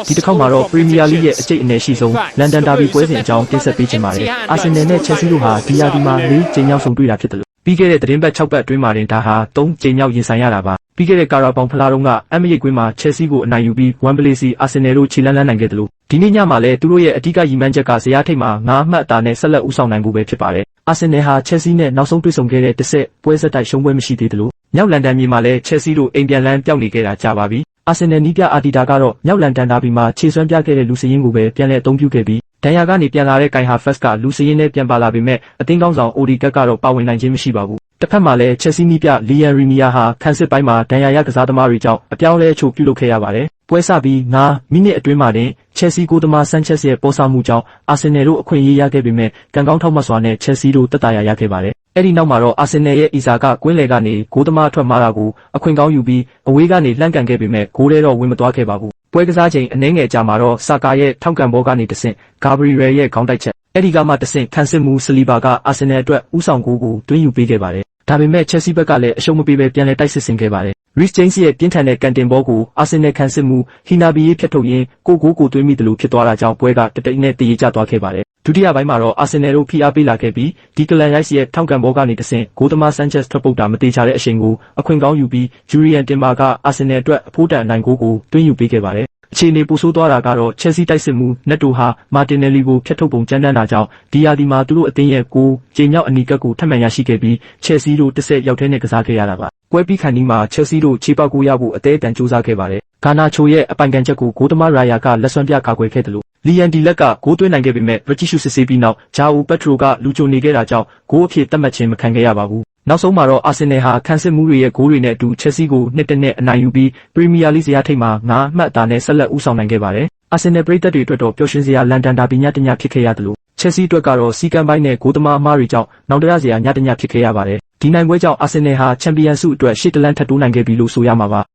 ဒီတစ်ခေါက်မှာတော့ Premier League ရဲ့အကျိတ်အနယ်ရှိဆုံး London Derby ပွဲစဉ်အကြောင်းတင်ဆက်ပေးချင်ပါတယ်။ Arsenal နဲ့ Chelsea တို့ဟာဒီရာသီမှာ၄ ကြိမ်မြောက်ဆုံတွေ့တာဖြစ်တယ်လို့ပြီးခဲ့တဲ့သတင်းပတ်6ပတ်အတွင်းမှာတင်ဒါဟာ3 ကြိမ်မြောက်ရင်ဆိုင်ရတာပါ။ပြီးခဲ့တဲ့ Carabao ဖလားတုန်းကအမ်မရိတ်ကွင်းမှာ Chelsea ကိုအနိုင်ယူပြီး Wembley စီ Arsenal တို့ခြေလှမ်းနိုင်ခဲ့တယ်လို့ဒီနေ့ညမှာလည်းသူတို့ရဲ့အဓိကရည်မှန်းချက်ကဇယားထိပ်မှာ9 အမှတ်အသာနဲ့ဆက်လက်ဦးဆောင်နိုင်ဖို့ပဲဖြစ်ပါတယ်။ Arsenal ဟာ Chelsea နဲ့နောက်ဆုံးတွေ့ဆုံခဲ့တဲ့တစ်ဆက်ပွဲဆက်တိုက်ရှုံးပွဲမရှိသေးတယ်လို့မြောက်လန်ဒန်မြေမှာလည်း Chelsea တို့အိမ်ပြန်လန်းပြောက်နေခဲ့တာကြာပါပြီ။ Arsenal နီးပြအာတီတာကတော့မြောက်လန်ဒန်ဒါဘီမှာခြေစွမ်းပြခဲ့တဲ့လူစရင်းကိုပဲပြန်လည်အသုံးပြုခဲ့ပြီးဒဏ်ရာကနေပြန်လာတဲ့ Kai Havertz ကလူစရင်းနဲ့ပြန်ပါလာပေမဲ့အသင်းကောင်းဆောင် Odegaard ကတော့ပါဝင်နိုင်ခြင်းမရှိပါဘူး။တစ်ဖက်မှာလည်း Chelsea နီးပြ Liam Rinier ဟာခံစစ်ပိုင်းမှာဒဏ်ရာရကစားသမားတွေကြောင့်အပြောင်းလဲအချို့ပြုလုပ်ခဲ့ရပါတယ်။ပွဲစပြီး9 မိနစ်အတွင်းမှာတင် Chelsea ကိုသမား Sanchez ရဲ့ပေါ်ဆမှုကြောင့် Arsenal တို့အခွင့်အရေးရခဲ့ပေမဲ့ကံကောင်းထောက်မှတ်စွာနဲ့ Chelsea တို့သက်သာရခဲ့ပါတယ်။အဲ့ဒီနောက်မှာတော့ Arsenal ရဲ့အီဇာကကွင်းလယ်ကနေဂိုးသမားအထွက်မှားတာကိုအခွင့်ကောင်းယူပြီးအဝေးကနေလှမ်းကန်ခဲ့ပေမဲ့ဂိုးထဲတော့ဝင်မသွားခဲ့ပါဘူး။ပွဲကစားချိန်အနည်းငယ်ကြာမှာတော့ဆာကာရဲ့ထောက်ကန်ဘောကနေတဆင့်ဂါဘရီယယ်ရဲ့ခေါင်းတိုက်ချက်အဲ့ဒီကမှတဆင့်ခံစစ်မှုဆလီဘာကအာဆင်နယ်အတွက်ဦးဆောင်ဂိုးကိုတွင်းယူပေးခဲ့ပါတယ်။ဒါပေမဲ့ Chelsea ဘက်ကလည်းအရှုံးမပေးဘဲပြန်လည်တိုက်စစ်ဆင်ခဲ့ပါတယ်။ Reece James ရဲ့ပြင်းထန်တဲ့ကန်တင်ဘောကိုအာဆင်နယ်ခံစစ်မှုဟီနာဘီရဲ့ဖြတ်ထုတ်ရင်းကိုဂိုးကိုသွင်းမိတယ်လို့ဖြစ်သွားတာကြောင့်ပွဲကတတိတ်နဲ့တည်ရကျသွားခဲ့ပါတယ်။ဒုတိယပိုင်းမှာတော့အာဆင်နယ်တို့ဖိအားပေးလာခဲ့ပြီးဒီကလန်ရိုက်စ်ရဲ့ထောက်ကန်ဘောကနေတဆင့်ဂိုးသမား Sanchez ထွက်ပုတ်တာမတေချာတဲ့အချိန်ကိုအခွင့်ကောင်းယူပြီး Julian Timber ကအာဆင်နယ်အတွက်အဖိုးတန်အနိုင်ဂိုးကိုတွင်းယူပေးခဲ့ပါတယ်။အခြေအနေပိုဆိုးသွားတာကတော့ Chelsea တိုက်စစ်မှုနက်တိုဟာ Martinelli ကိုဖျက်ထုတ်ပုံကြမ်းတမ်းတာကြောင့်ဒီရာသီမှာသူတို့အသင်းရဲ့ကိုကြိမ်မြောက်အနီးကပ်ကိုထပ်မံရရှိခဲ့ပြီး Chelsea တို့တစ်ဆက်ရောက်ထဲနဲ့ကစားခဲ့ရတာပါ။ပွဲပြီးခါနီးမှာ Chelsea တို့ခြေပေါက်ကိုရဖို့အသေးအတန်ကြိုးစားခဲ့ပါတယ်။ဂါနာချိုရဲ့အပိုင်ကန်ချက်ကိုဂိုးသမားရာယာကလက်စွမ်းပြကာကွယ်ခဲ့တယ်လို့လီယန်ဒီလက်ကဂိုးသွင်းနိုင်ခဲ့ပေမဲ့ဗချီရှုစစ်ဆေးပြီးနောက်ဂျာအိုပက်ထရိုကလူချိုနေခဲ့တာကြောင့်ဂိုးအဖြစ်သတ်မှတ်ခြင်းမခံခဲ့ရပါဘူး။နောက်ဆုံးမှာတော့အာဆင်နယ်ဟာခံစစ်မှုတွေရဲ့ဂိုးတွေနဲ့အတူ Chelsea ကို2-1နဲ့အနိုင်ယူပြီးပရီးမီးယားလိဇယားထိပ်မှာ9 အမှတ်အသာနဲ့ဆက်လက်ဦးဆောင်နိုင်ခဲ့ပါတယ်။ Arsenal ပရိသတ်တွေအတွက်တော့ပျော်ရွှင်စရာလန်ဒန်ဒါဘီညတညဖြစ်ခဲ့ရတယ်လို့Chelsea အတွက်ကတော့စီကံပိုင်းနဲ့ဂိုးသမားအမှားတွေကြောင့်နောက်တရစရာညတညဖြစ်ခဲ့ရပါတယ်။ဒီနိုင်ပွဲကြောင့် Arsenal ဟာချန်ပီယံဆုအတွက်ရှေ့တလန်းထပ်တိုးနိုင်ခဲ့ပြီလို့ဆိုရမှာပါ။